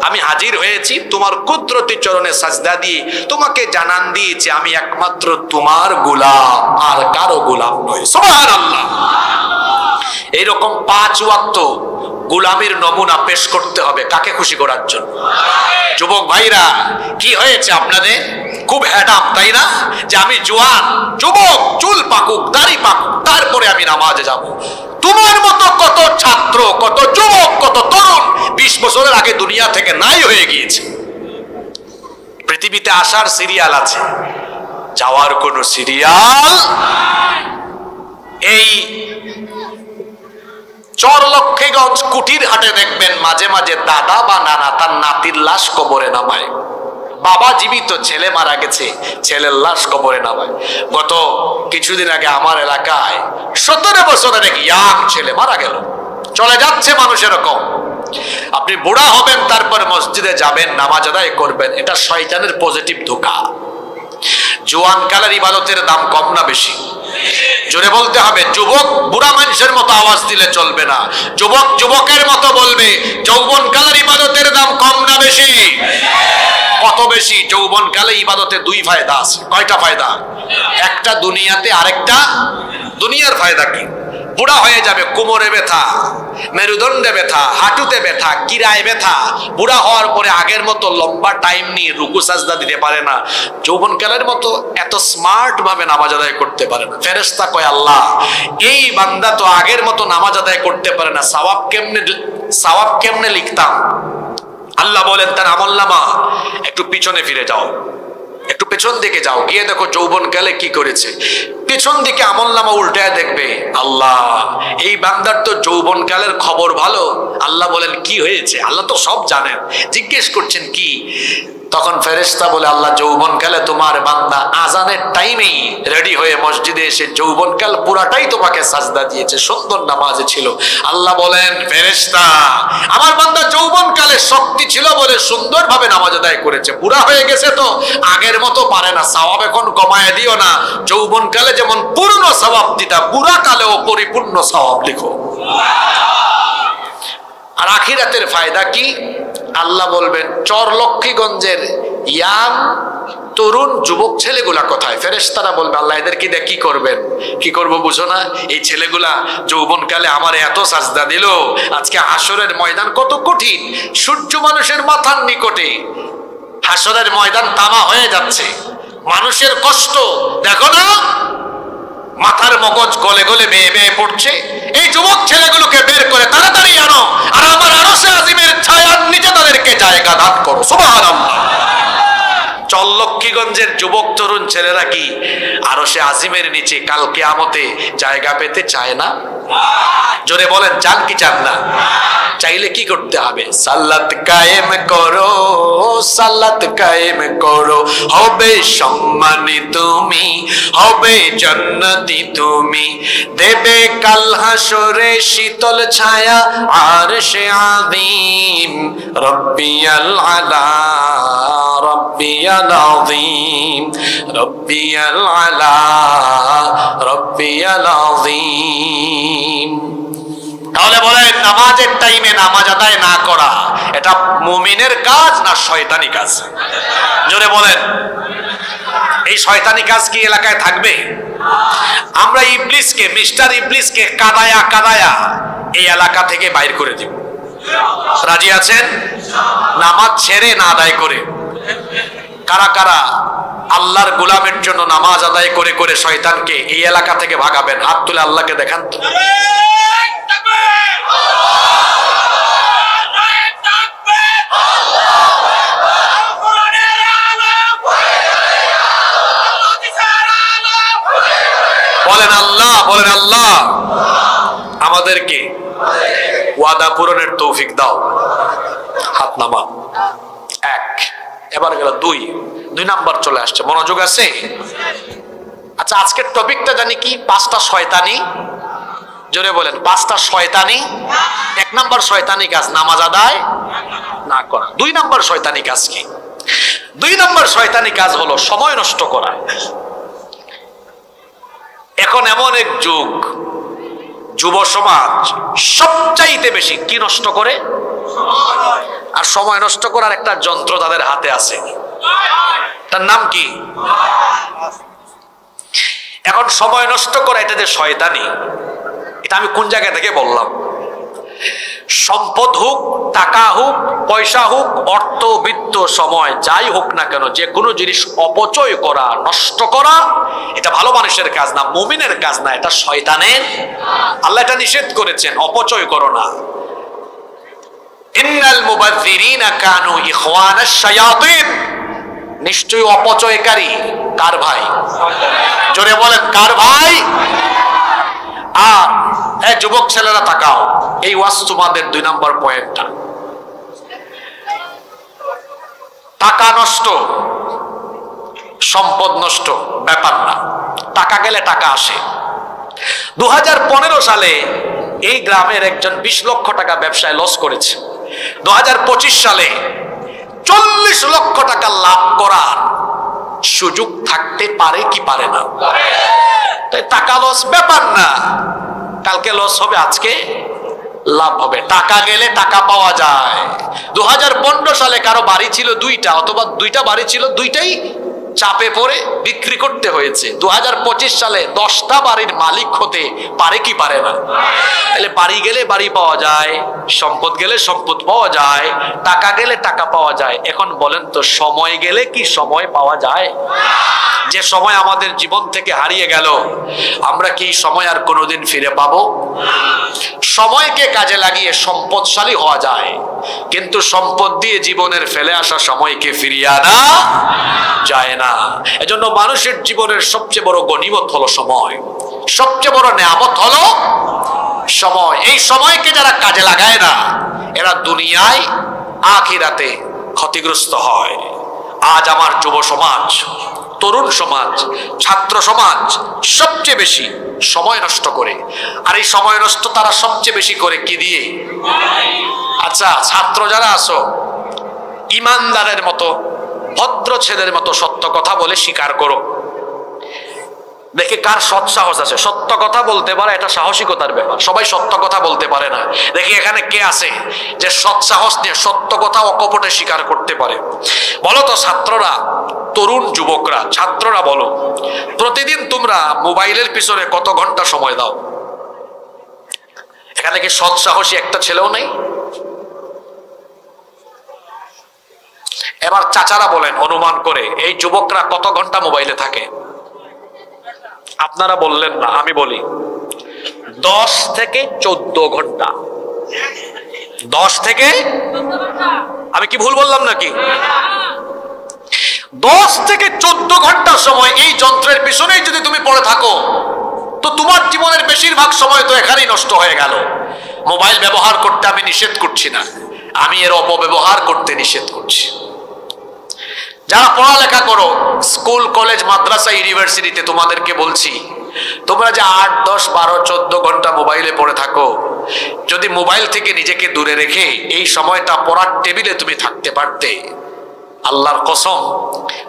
আমি হাজির হয়েছি তোমার কুদরতি চরণে সাজদা দিয়ে, তোমাকে জানান দিয়েছি আমি একমাত্র তোমার গোলাম, আর কারো গোলাম নই। সুবহানাল্লাহ। এইরকম 5 ওয়াক্ত গোলামির নমুনা পেশ করতে হবে কাকে খুশি করার জন্য? যুবক ভাইরা, কি হয়েছে আপনাদের? খুব হ্যাডাম, তাই না? যে আমি জোয়ান, যুবক, চুল পাকুক, দাড়ি পাকুক, তারপরে আমি নামাজে যাব। তোমার মতো কত ছাত্র, কত যুবক, কত তরুণ 20 বছরের আগে দুনিয়া থেকে নাই হয়ে গিয়েছে। পৃথিবীতে আসার সিরিয়াল আছে, যাওয়ার কোন সিরিয়াল। এই চরলক্ষ্মীগঞ্জ কুটির হাটে দেখবেন মাঝে মাঝে দাদা বা নানা তার নাতির লাশ কবরে নামায়। বাবা জীবিত, ছেলে মারা গেছে, ছেলের লাশ কবরে নামায়। গত কিছুদিন আগে আমার এলাকায় 17 বছরের এক ইয়াং ছেলে মারা গেল। চলে যাচ্ছে মানুষ এরকম। আপনি বুড়া হবেন, তারপর মসজিদে যাবেন, নামাজ আদায় করবেন, এটা শয়তানের পজিটিভ ধোঁকা। জোয়ান কালের ইবাদতের দাম কম না বেশি? জোরে বলতে হবে। যুবক বুড়া মানুষের মতো আওয়াজ দিলে চলবে না, যুবক যুবকের মতো বলবে। যৌবন কালের ইবাদতের দাম কম না বেশি? কত বেশি? যৌবন কালে ইবাদতে 2 ফায়দা আছে। কয়টা ফায়দা? একটা দুনিয়াতে, আরেকটা দুনিয়ার ফায়দা কি? বুড়া হয়ে যাবে, কোমরে ব্যথা, মেরুদণ্ডে ব্যথা, হাঁটুতে ব্যথা, কিরায় ব্যথা। বুড়া হওয়ার পরে আগের মতো লম্বা টাইম নিয়ে রুকু সাজদা দিতে পারে না, যৌবনকালের মতো এত স্মার্ট ভাবে নামাজ আদায় করতে পারে না। ফেরেশতা কয়, আল্লাহ এই বান্দা তো আগের মতো নামাজ আদায় করতে পারে না, সওয়াব কেমনে লিখতাম? আল্লাহ বলেন, তার আমলনামা একটু পিছনে ফিরে যাও, একটু পেছন দিকে যাও, গিয়ে দেখো যৌবনকালে কি করেছে। পেছন দিকে আমলনামা উল্টায় দেখবে, আল্লাহ এই বান্দার তো যৌবনকালের খবর ভালো। আল্লাহ বলেন, কি হয়েছে? আল্লাহ তো সব জানেন, জিজ্ঞেস করছেন কি? তখন ফেরেশতা বলে, আল্লাহ যৌবনকালে তোমার বান্দা আজানের টাইমেই রেডি হয়ে মসজিদে এসে যৌবনকাল পুরাটাই তোমাকে সাজদা দিয়েছে, সুন্দর নামাজে ছিল। আল্লাহ বলেন, ফেরেশতা আমার বান্দা যৌবনকালে শক্তি ছিল বলে সুন্দরভাবে নামাজ আদায় করেছে, বুড়া হয়ে গেছে তো আগের মতো পারে না, সওয়াব এখন কমায় দিও না। যৌবনকালে যেমন পূর্ণ সওয়াব দিতা, বুড়া কালেও পরিপূর্ণ সওয়াব লিখো। আর আখিরাতের ফায়দা কি? আল্লাহ বলবেন, চরলক্ষ্মীগঞ্জের ইয়াং তরুণ যুবক ছেলেগুলা কোথায়? ফেরেশতারা বলবে, আল্লাহ এদেরকে দিয়ে কি করবেন? কি করবো বুঝো না? এই ছেলেগুলা যৌবনকালে আমার এত সাজদা দিল, আজকে হাসরের ময়দান কত কঠিন, সূর্য মানুষের মাথার নিকটে, হাসরের ময়দান তামা হয়ে যাচ্ছে, মানুষের কষ্ট দেখো না, মাথার মগজ গলে গলে বেয়ে বেয়ে পড়ছে। এই যুবক ছেলেগুলোকে বের করে তাড়াতাড়ি আনো, আর আমার আরশে আজিমের ছায়ার নিচে তাদেরকে জায়গা দান করো। সুবহানাল্লাহ। চল্লক্ষীগঞ্জের যুবক তরুণ ছেলেরা কি আরশে আজিমের নিচে কাল কিয়ামতে জায়গা পেতে চায় না? জোরে বলেন, চান কি চান না? চাইলে কি করতে হবে? সালাত কায়েম করো, সালাত কায়েম করো, হবে সম্মানী তুমি, হবে জান্নাতি তুমি, দেবে কাল হাসরে শীতল ছায়া আরশে আযীম। রব্বিয়াল আলা, রব্বিয়াল আযীম, রব্বিয়াল আলা, রব্বিয়াল আযীম। তাহলে বলেন, নামাজের টাইমে নামাজ আদায় না করা এটা মুমিনের কাজ না শয়তানি কাজ? জোরে বলেন। এই শয়তানি কাজ কি এলাকায় থাকবে? আমরা ইবলিসকে, মিস্টার ইবলিসকে কাদায়া কাদায়া এই এলাকা থেকে বাইর করে দিব। রাজি আছেন? নামাজ ছেড়ে না আদায় করে। কারা কারা আল্লাহর গোলামের জন্য নামাজ আদায় করে করে শয়তানকে এই এলাকা থেকে ভাগাবেন? হাত তুলে আল্লাহকে দেখান তো। বলেন আল্লাহ, বলেন আল্লাহ আমাদেরকে ওয়াদা পূরণের তৌফিক দাও। হাত নামা। এক, এবার গেল দুই, দুই নাম্বার চলে আসছে। মনোযোগ আছে? আচ্ছা, আজকের টপিকটা জানি কি? পাঁচটা শয়তানি। জোরে বলেন, পাঁচটা শয়তানি। এক নাম্বার শয়তানি কাজ নামাজ আদায় না করা। দুই নাম্বার শয়তানি কাজ কি? দুই নাম্বার শয়তানি কাজ হলো সময় নষ্ট করা। এখন এমন এক যুগ, যুব সমাজ সবচাইতে বেশি কি নষ্ট করে? আর সময় নষ্ট করার একটা যন্ত্র তাদের হাতে আছে, তার নাম কি? এখন সময় নষ্ট করা এটা যে শয়তানি, এটা আমি কোন জায়গা থেকে বললাম? সম্পদ হোক, টাকা হোক, পয়সা হোক, অর্থ, বিত্ত, সময় যাই হোক না কেন, যে কোনো জিনিস অপচয় করা, নষ্ট করা এটা ভালো মানুষের কাজ না, মুমিনের কাজ না, এটা শয়তানের। আল্লাহ এটা নিষেধ করেছেন, অপচয় করো না। ইন্নাল মুবাযযিরিনা কানু ইখওয়ানাশ শায়াতিন। নিশ্চয়ই অপচয়কারী কার ভাই? জোরে বলেন, কার ভাই? আর এই যুবক ছেলেরা তাকাও, এই ওয়াজ তোমাদের দুই নম্বর পয়েন্টটা। টাকা নষ্ট, সম্পদ নষ্ট ব্যাপার না, টাকা গেলে টাকা আসে। 2015 সালে এই গ্রামের একজন 20 লক্ষ টাকা ব্যবসায় লস করেছে। 2025 সালে 40 লক্ষ টাকা লাভ করার সুযোগ থাকতে পারে কি পারে না? তাই টাকা লস ব্যাপার না, কালকে লস হবে, আজকে লাভ হবে। টাকা গেলে টাকা পাওয়া যায়। 2015 সালে কারো বাড়ি ছিল দুইটা, অথবা দুইটা বাড়ি ছিল, দুইটাই চাপে পড়ে বিক্রি করতে হয়েছে। 2025 সালে 10টা বাড়ির মালিক হতে পারে কি পারে না? তাহলে বাড়ি গেলে বাড়ি পাওয়া যায়, সম্পদ গেলে সম্পদ পাওয়া যায়, টাকা গেলে টাকা পাওয়া যায়। এখন বলেন তো, সময় গেলে কি সময় পাওয়া যায়? যে সময় আমাদের জীবন থেকে হারিয়ে গেল, আমরা কি সময় আর কোনোদিন ফিরে পাবো? সময়কে কাজে লাগিয়ে সম্পদশালী হওয়া যায়, কিন্তু সম্পদ দিয়ে জীবনের ফেলে আসা সময়কে ফিরিয়ে আনা যায় না। এজন্য মানুষের জীবনের সবচেয়ে বড় গনিমত হলো সময়, সবচেয়ে বড় নেয়ামত হলো সময়। এই সময়কে যারা কাজে লাগায় না, এরা দুনিয়ায় আখিরাতে ক্ষতিগ্রস্ত হয়। আজ আমার যুব সমাজ, তরুণ সমাজ, ছাত্র সমাজ সবচেয়ে বেশি সময় নষ্ট করে। আর এই সময় নষ্ট তারা সবচেয়ে বেশি করে কি দিয়ে? আচ্ছা, ছাত্র যারা আছো, ইমানদারের মতো, ভদ্র ছেলের মতো সত্য কথা বলে স্বীকার করো। দেখে কার সৎ সাহস আছে, সত্য কথা বলতে পারে, এটা সাহসিকতার ব্যাপার। সবাই সত্য কথা বলতে পারে না। দেখি এখানে কে আছে যে সৎ সাহস নিয়ে সত্য কথা অকপটে স্বীকার করতে পারে? বলো তো ছাত্ররা, তরুণ যুবকরা, ছাত্ররা বলো, প্রতিদিন তোমরা মোবাইলের পিছনে কত ঘন্টা সময় দাও? এখানে কি সৎ সাহসী একটা ছেলেও নেই? এবার চাচারা বলেন, অনুমান করে এই যুবকরা কত ঘন্টা মোবাইলে থাকে? আপনারা বললেন না, আমি বলি 10 থেকে 14 ঘন্টা। 10 থেকে, আমি কি ভুল বললাম নাকি? 10 থেকে 14 ঘন্টা সময় এই যন্ত্রের পিছনেই যদি তুমি পড়ে থাকো, তো তোমার জীবনের বেশিরভাগ সময় তো এখানেই নষ্ট হয়ে গেল। মোবাইল ব্যবহার করতে আমি নিষেধ করছি না, আমি এর অপব্যবহার করতে নিষেধ করছি। যারা পড়ালেখা করো, স্কুল, কলেজ, মাদ্রাসা, ইউনিভার্সিটিতে, তোমাদেরকে বলছি, তোমরা যে 8, 10, 12, 14 ঘন্টা মোবাইলে পড়ে থাকো, যদি মোবাইল থেকে নিজেকে দূরে রেখে এই সময়টা পড়ার টেবিলে তুমি থাকতে পারতে, আল্লাহর কসম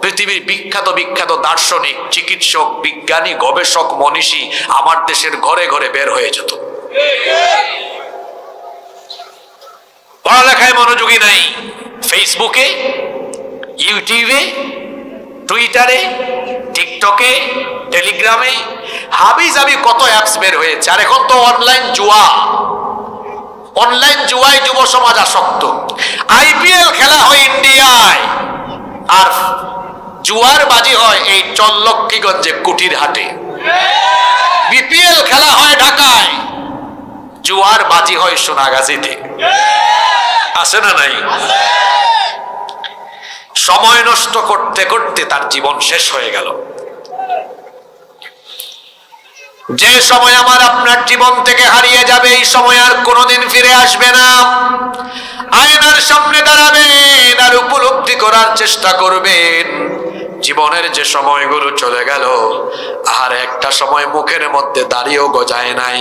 পৃথিবীর বিখ্যাত বিখ্যাত দার্শনিক, চিকিৎসক, বিজ্ঞানী, গবেষক, মনীষী আমার দেশের ঘরে ঘরে বের হয়ে যেত। পড়ালেখায় মনোযোগী নাই, ফেসবুকে, ইউটিউবে, টুইটারে, টিকটকে, টেলিগ্রামে হাবি জাবি কত অ্যাপস বের হয়েছে। আর এখন তো অনলাইন জুয়ায় যুব সমাজ আসক্ত। আইপিএল খেলা হয় ইন্ডিয়ায়, আর জুয়ার বাজি হয় এই চল্লক্ষ্মীগঞ্জে কুটির হাটে। বিপিএল খেলা হয় ঢাকায়, জুয়ার বাজি হয় সোনাগাজীতে। আছে না নাই? সময় নষ্ট করতে করতে তার জীবন শেষ হয়ে গেল। যে সময় আমার আপনার জীবন থেকে হারিয়ে যাবে, এই সময় আর কোনোদিন ফিরে আসবে না। আয়নার সামনে দাঁড়াবেন আর উপলব্ধি করার চেষ্টা করবেন জীবনের যে সময়গুলো চলে গেল, আর একটা সময় মুখের মধ্যে দাড়িও গজায় নাই,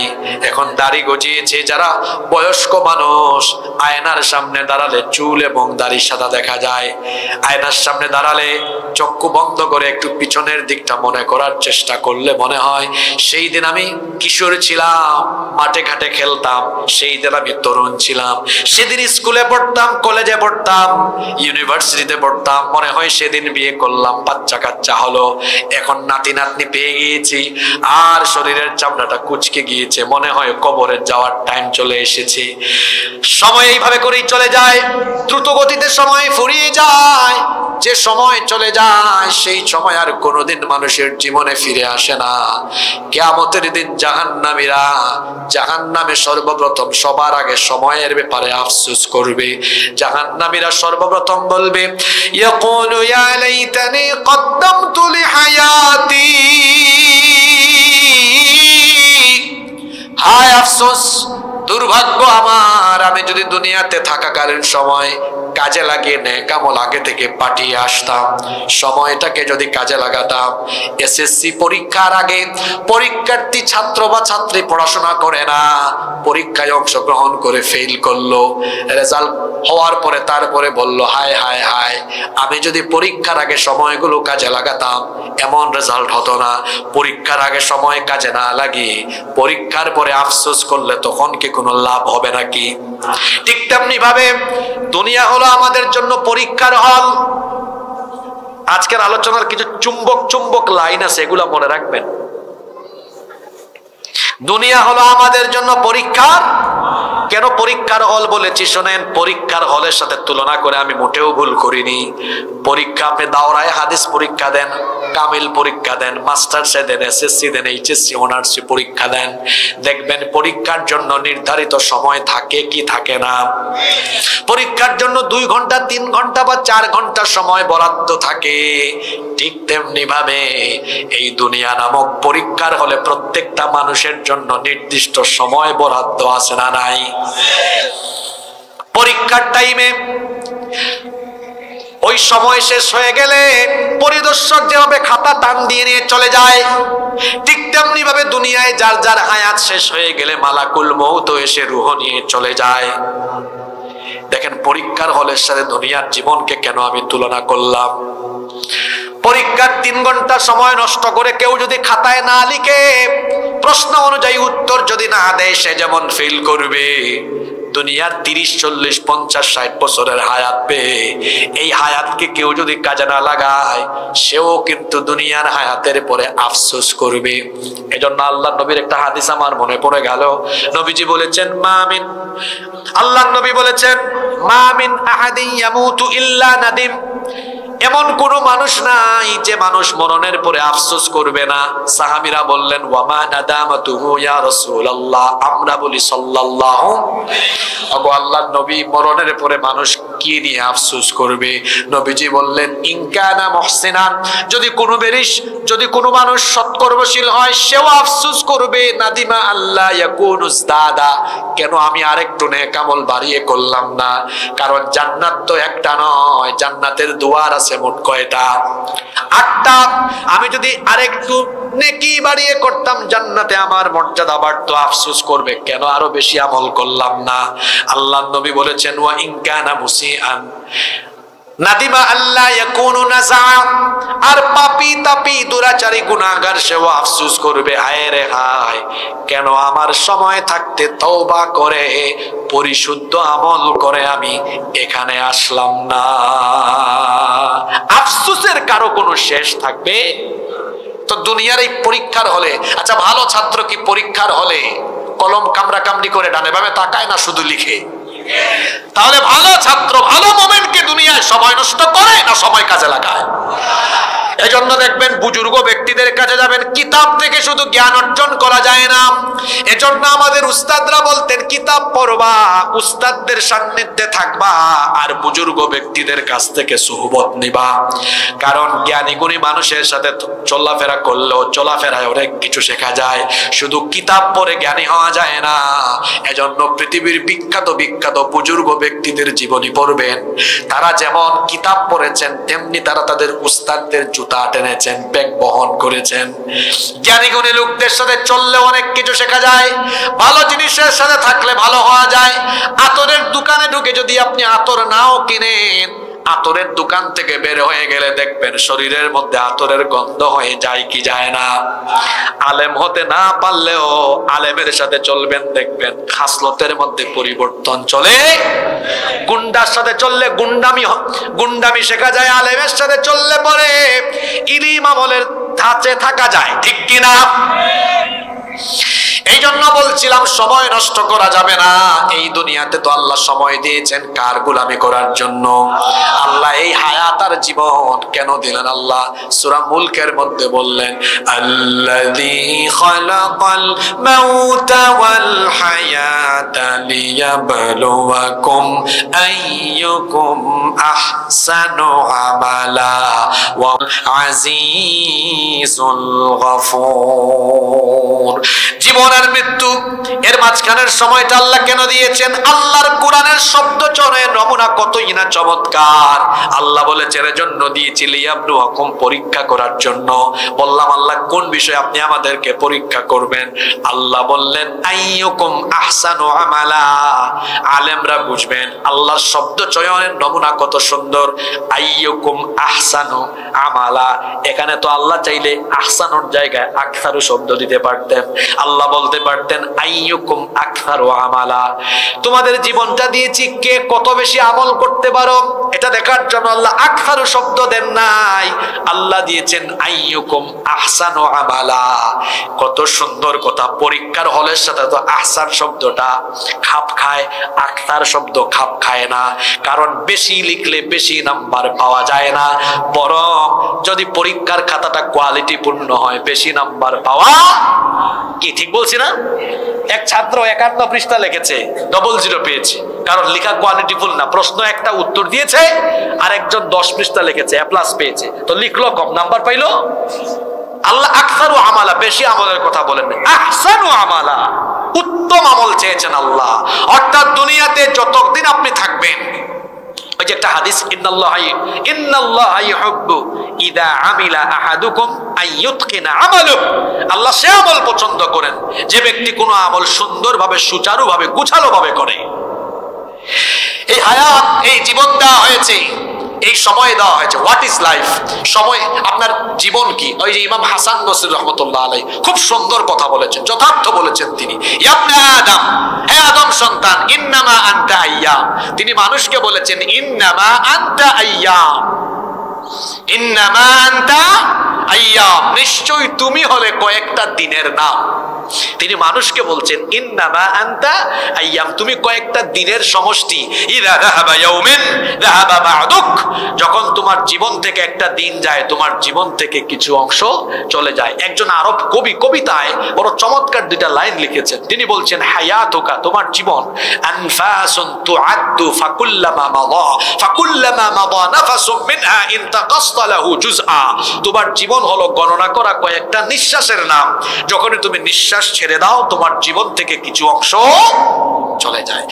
এখন দাড়ি গজিয়েছে যারা বয়স্ক মানুষ, আয়নার সামনে দাঁড়ালে চুল এবং দাড়ি সাদা দেখা যায়। আয়নার সামনে দাঁড়ালে চক্ষু বন্ধ করে একটু পিছনের দিকটা মনে করার চেষ্টা করলে মনে হয় সেই দিন আমি কিশোর ছিলাম, মাঠে ঘাটে খেলতাম, সেই দিন আমি তরুণ ছিলাম, সেদিন স্কুলে পড়তাম, কলেজে পড়তাম, ইউনিভার্সিটিতে পড়তাম, মনে হয় সেদিন বিয়ে করলাম, বাচ্চা কাচ্চা হলো, এখন নাতি নাতনি পেয়ে গিয়েছি, আর শরীরের চামড়াটা কুচকে গিয়েছে, মনে হয় কবরে যাওয়ার টাইম চলে এসেছে। সময় এইভাবে করেই চলে যায়, দ্রুত গতিতে সময় ফুরিয়ে যায়। যে সময় চলে যায় সেই সময় আর কোনোদিন মানুষের জীবনে ফিরে আসে না। কিয়ামতের দিন জাহান্নামীরা জাহান্নামে সর্বপ্রথম সবার আগে সময়ের ব্যাপারে আফসোস করবে। জাহান্নামীরা সর্বপ্রথম বলবে, ইয়াকুলু ইয়া লাইতানি কদ্দামতু লিহায়াতি, হায় আফসোস, দুর্ভাগ্য আমার, আমি যদি দুনিয়াতে থাকাকালীন সময় কাজে লাগিয়ে নেক আমল আগে থেকে পাঠিয়ে আসতাম, সময়টাকে যদি কাজে লাগাতাম। এসএসসি পরীক্ষার আগে পরীক্ষার্থী ছাত্র বা ছাত্রী পড়াশোনা করে না, পরীক্ষায় অংশগ্রহণ করে ফেল করলো, রেজাল্ট হওয়ার পরে তারপরে বলল, হায় হায় হায়, আমি যদি পরীক্ষার আগে সময়গুলো কাজে লাগাতাম এমন রেজাল্ট হতো না। পরীক্ষার আগে সময় কাজে না লাগিয়ে পরীক্ষার পরে আফসোস করলে তখন কি কোনো লাভ হবে নাকি? ঠিক তেমনি ভাবে দুনিয়া হলো আমাদের জন্য পরীক্ষার হল। আজকের আলোচনার কিছু চুম্বক লাইন আছে, এগুলা মনে রাখবেন। দুনিয়া হলো আমাদের জন্য পরীক্ষার। কেন পরীক্ষার হল বলেছি শোনেন, পরীক্ষার হলের সাথে তুলনা করে আমি মোটেও ভুল করিনি। পরীক্ষা আপনি দাওরায়ে হাদিস পরীক্ষা দেন, কামিল পরীক্ষা দেন, মাস্টার্সে দেন, এসএসসি দেন, এইচএসসি, অনার্সি পরীক্ষা দেন, দেখবেন পরীক্ষার জন্য নির্ধারিত সময় থাকে কি থাকে না। পরীক্ষার জন্য 2 ঘন্টা, 3 ঘন্টা বা 4 ঘন্টা সময় বরাদ্দ থাকে। ঠিক তেমনি ভাবে এই দুনিয়া নামক পরীক্ষার হলে প্রত্যেকটা মানুষের জন্য নির্দিষ্ট সময় বরাদ্দ আছে না নাই? পরীক্ষার টাইমে ওই সময় শেষ হয়ে গেলে পরিদর্শক যেভাবে খাতা টান দিয়ে নিয়ে চলে যায়, ঠিক তেমনি ভাবে দুনিয়ায় যার যার হায়াত শেষ হয়ে গেলে মালাকুল মউত এসে রূহ নিয়ে চলে যায়। দেখেন পরীক্ষার হলের সাথে দুনিয়ার জীবনকে কেন আমি তুলনা করলাম। পরীক্ষার 3 ঘন্টা সময় নষ্ট করে কেউ যদি খাতায় না লিখে, প্রশ্ন অনুযায়ী উত্তর যদি না দেয়, সে যেমন ফেল করবে। দুনিয়ার 30, 40, 50, 60 বছরের হায়াত পেয়ে এই হায়াতকে কেউ যদি কাজে না লাগায়, সেও কিন্তু দুনিয়ার হায়াতের পরে আফসোস করবে। এজন্য আল্লাহ নবীর একটা হাদিস আমার মনে পড়ে গেল। নবীজি বলেছেন, আল্লাহ নবী বলেছেন, মা মিন আহাদিন ইয়ামুতু ইল্লা নাদিম, এমন কোন মানুষ নাই যে মানুষ মরণের পরে আফসোস করবে না। সাহাবীরা বললেন ওয়ামা নাদামাতুহু ইয়া রাসূলুল্লাহ, আমরা বলি সাল্লাল্লাহু আবু আল্লাহর নবী, মরণের পরে মানুষ কি নিয়ে আফসোস করবে? নবীজি বললেন ইনকানা মুহসিনান, যদি কোনো মানুষ সৎকর্মশীল হয় সেও আফসোস করবে। নাদিমা আল্লাহ ইয়াকুনু ইসতাদা, কেন আমি আরেকটু নেক আমল বাড়িয়ে করলাম না? কারণ জান্নাত তো একটা নয়, জান্নাতের দুয়ার আছে মোট কয়টা? 8টা। আমি যদি আরেকটু নেকি বাড়িয়ে করতাম জান্নাতে আমার মর্যাদা বাড়তো, আফসোস করবে কেন আরো বেশি আমল করলাম না। আল্লাহর নবী বলেছেন ওয়া ইন কানা মুসিআন নাদিমা আল্লাহ ইয়াকুনু নাযা, আর পাপী তাপী দুরাচারী গুনাহগার সেও আফসোস করবে, হায় রে হায়, কেন আমার সময় থাকতে তওবা করে পরিশুদ্ধ আমল করে আমি এখানে আসলাম না। আফসোসের কারো কোনো শেষ থাকবে? তো দুনিয়ার এই পরীক্ষার হলে, আচ্ছা ভালো ছাত্র কি পরীক্ষার হলে কলম কামড়া কামড়ি করে ডানে বামে তাকায় না, শুধু লিখে? তাহলে ভালো ছাত্র ভালো মোমেন্টকে দুনিয়ায় সময় নষ্ট করে না সময় কাজে লাগায়? এজন্য দেখবেন বুজুর্গ ব্যক্তিদের কাছে যাবেন, কিতাব থেকে শুধু জ্ঞান অর্জন করা যায় না। এজন্য আমাদের উস্তাদরা বলতেন কিতাব পড়বা, উস্তাদদের সান্নিধ্যে থাকবা, আর বুজুর্গ ব্যক্তিদের কাছ থেকে সুহবত নিবা। কারণ জ্ঞানী গুণী মানুষের সাথে চলাফেরা করলেও চলাফেরায় অনেক কিছু শেখা যায়, শুধু কিতাব পড়ে জ্ঞানী হওয়া যায় না। এজন্য পৃথিবীর বিখ্যাত বিখ্যাত বুজুর্গ ব্যক্তিদের জীবনী পড়বেন, তারা যেমন কিতাব পড়েছেন তেমনি তারা তাদের উস্তাদদের জুতা টেনেছেন, ব্যাগ বহন করেছেন। জ্ঞানী গুণী লোকদের সাথে চললে অনেক কিছু শেখা যায়, ভালো জিনিসের সাথে থাকলে ভালো হওয়া যায়। আতরের দোকানে ঢুকে যদি আপনি আতর নাও কিনেন, আতরের দোকান থেকে বের হয়ে গেলে দেখবেন শরীরের মধ্যে আতরের গন্ধ হয়ে যায় কি যায় না? আলেম হতে না পারলেও আলেমের সাথে চলবেন, দেখবেন খাসলতের মধ্যে পরিবর্তন চলে। গুন্ডার সাথে চললে গুন্ডামি শেখা যায়, আলেমের সাথে চললে পরে ইলম আমলের ধাঁচে থাকা যায়, ঠিক কিনা? এই জন্য বলছিলাম সময় নষ্ট করা যাবে না। এই দুনিয়াতে তো আল্লাহ সময় দিয়েছেন কার গোলামি করার জন্য? আল্লাহ এই হায়াত আর জীবন কেন দিলেন? আল্লাহ সূরা মুলকের মধ্যে বললেন আল্লাযী খালাকাল মাউতা ওয়াল হায়াতা লিয়াবলুয়াকুম আইয়ুকুম আহসানু আমালা ওয়া আজিজুল গফুর। জীবন আর মৃত্যু এর মাঝখানের সময়টা আল্লাহ কেন দিয়েছেন? আল্লাহর কোরআনের শব্দ চয়নের নমুনা কতই না চমৎকার। আল্লাহ বলেছেন এর জন্য দিয়েছি লিয়াবলুয়াকুম, পরীক্ষা করার জন্য। বললাম আল্লাহ কোন বিষয়ে আপনি আমাদেরকে পরীক্ষা করবেন? আল্লাহ বললেন আইয়ুকুম আহসানু আমালা। আলেমরা বুঝবেন আল্লাহর শব্দ চয়নের নমুনা কত সুন্দর। আইয়ুকুম আহসানু আমালা, এখানে তো আল্লাহ চাইলে আহসানুর জায়গায় আকসারু শব্দ দিতে পারতেন। আল্লাহ বলতে পারতেন আইয়ুকুম আকসারু আমালা। তোমাদের জীবনটা দিয়েছি, কে কত বেশি আমল করতে পারো এটা দেখার জন্য আল্লাহ আকসারু শব্দ দেন নাই, আল্লাহ দিয়েছেন আইয়ুকুম আহসানু আমালা। কত সুন্দর কথা। পরীক্ষার হলের সাথে তো আহসান শব্দটা খাপ খায়, আকসার শব্দ খাপ খায় না। কারণ বেশি লিখলে বেশি নাম্বার পাওয়া যায় না, বরং যদি পরীক্ষার খাতাটা কোয়ালিটিপূর্ণ হয় বেশি নাম্বার পাওয়া কি, ঠিক বলছি না? এক ছাত্র 51 পৃষ্ঠা লিখেছে, 00 পেয়েছে, কারণ লেখা কোয়ালিটিফুল না। প্রশ্ন একটা উত্তর দিয়েছে, আর একজন 10 পৃষ্ঠা লিখেছে, A+ পেয়েছে, তো লিখলো কম, নাম্বার পাইলো। আল্লাহ আকসারু আমালা, বেশি আমলের কথা বলেন না, আহসানু আমালা, উত্তম আমল চেয়েছেন আল্লাহ। অর্থাৎ দুনিয়াতে যতদিন আপনি থাকবেন, ওই যে একটা হাদিস, ইন্নাল্লাহা ইউহিব্বু ইযা আমিলা আহাদুকুম আইয়ুতকিনা আমালু, আল্লাহ সে আমল পছন্দ করেন যে ব্যক্তি কোনো আমল সুন্দরভাবে সুচারুভাবে গুছালোভাবে করে। এই হায়াত, এই জীবন দেওয়া হয়েছে, এই সময় দেওয়া হয়েছে। What is life? সময়, আপনার জীবন কি? ওই যে ইমাম হাসান বসরি রহমতুল্লাহ আলাইহি খুব সুন্দর কথা বলেছেন, যথার্থ বলেছেন তিনি। ইবনে আদম, হে আদম সন্তান, ইন্নামা আনতা আইয়াম, তিনি মানুষকে বলেছেন ইন্নামা আনতা আইয়াম, ইন্নামা আনতা আইয়াম, নিশ্চয়ই তুমি হলে কয়েকটা দিনের নাম। তিনি মানুষকে বলছেন ইন্নামা আনতা আইয়াম, তুমি কয়েকটা দিনের সমষ্টি। ইযা যাহাবা ইয়াউমিন যাহাবা বা'দুক, যখন তোমার জীবন থেকে একটা দিন যায় তোমার জীবন থেকে কিছু অংশ চলে যায়। একজন আরব কবি কবিতায় বড় চমৎকার দুইটা লাইন লিখেছেন। তিনি বলছেন হায়াতুকা, তোমার জীবন, আনফাসুন তুআদ্দু ফাকুল্লামা মাদা ফাকুল্লামা মাদা নাফাসুম মিনহা ইনতাকাসতা লাহু জুজআ, তোমার জীবন হলো গণনা করা কয়েকটা নিঃশ্বাসের নাম। যখনই তুমি নিঃশ্বাস ছেড়ে দাও তোমার জীবন থেকে কিছু অংশ চলে যায়।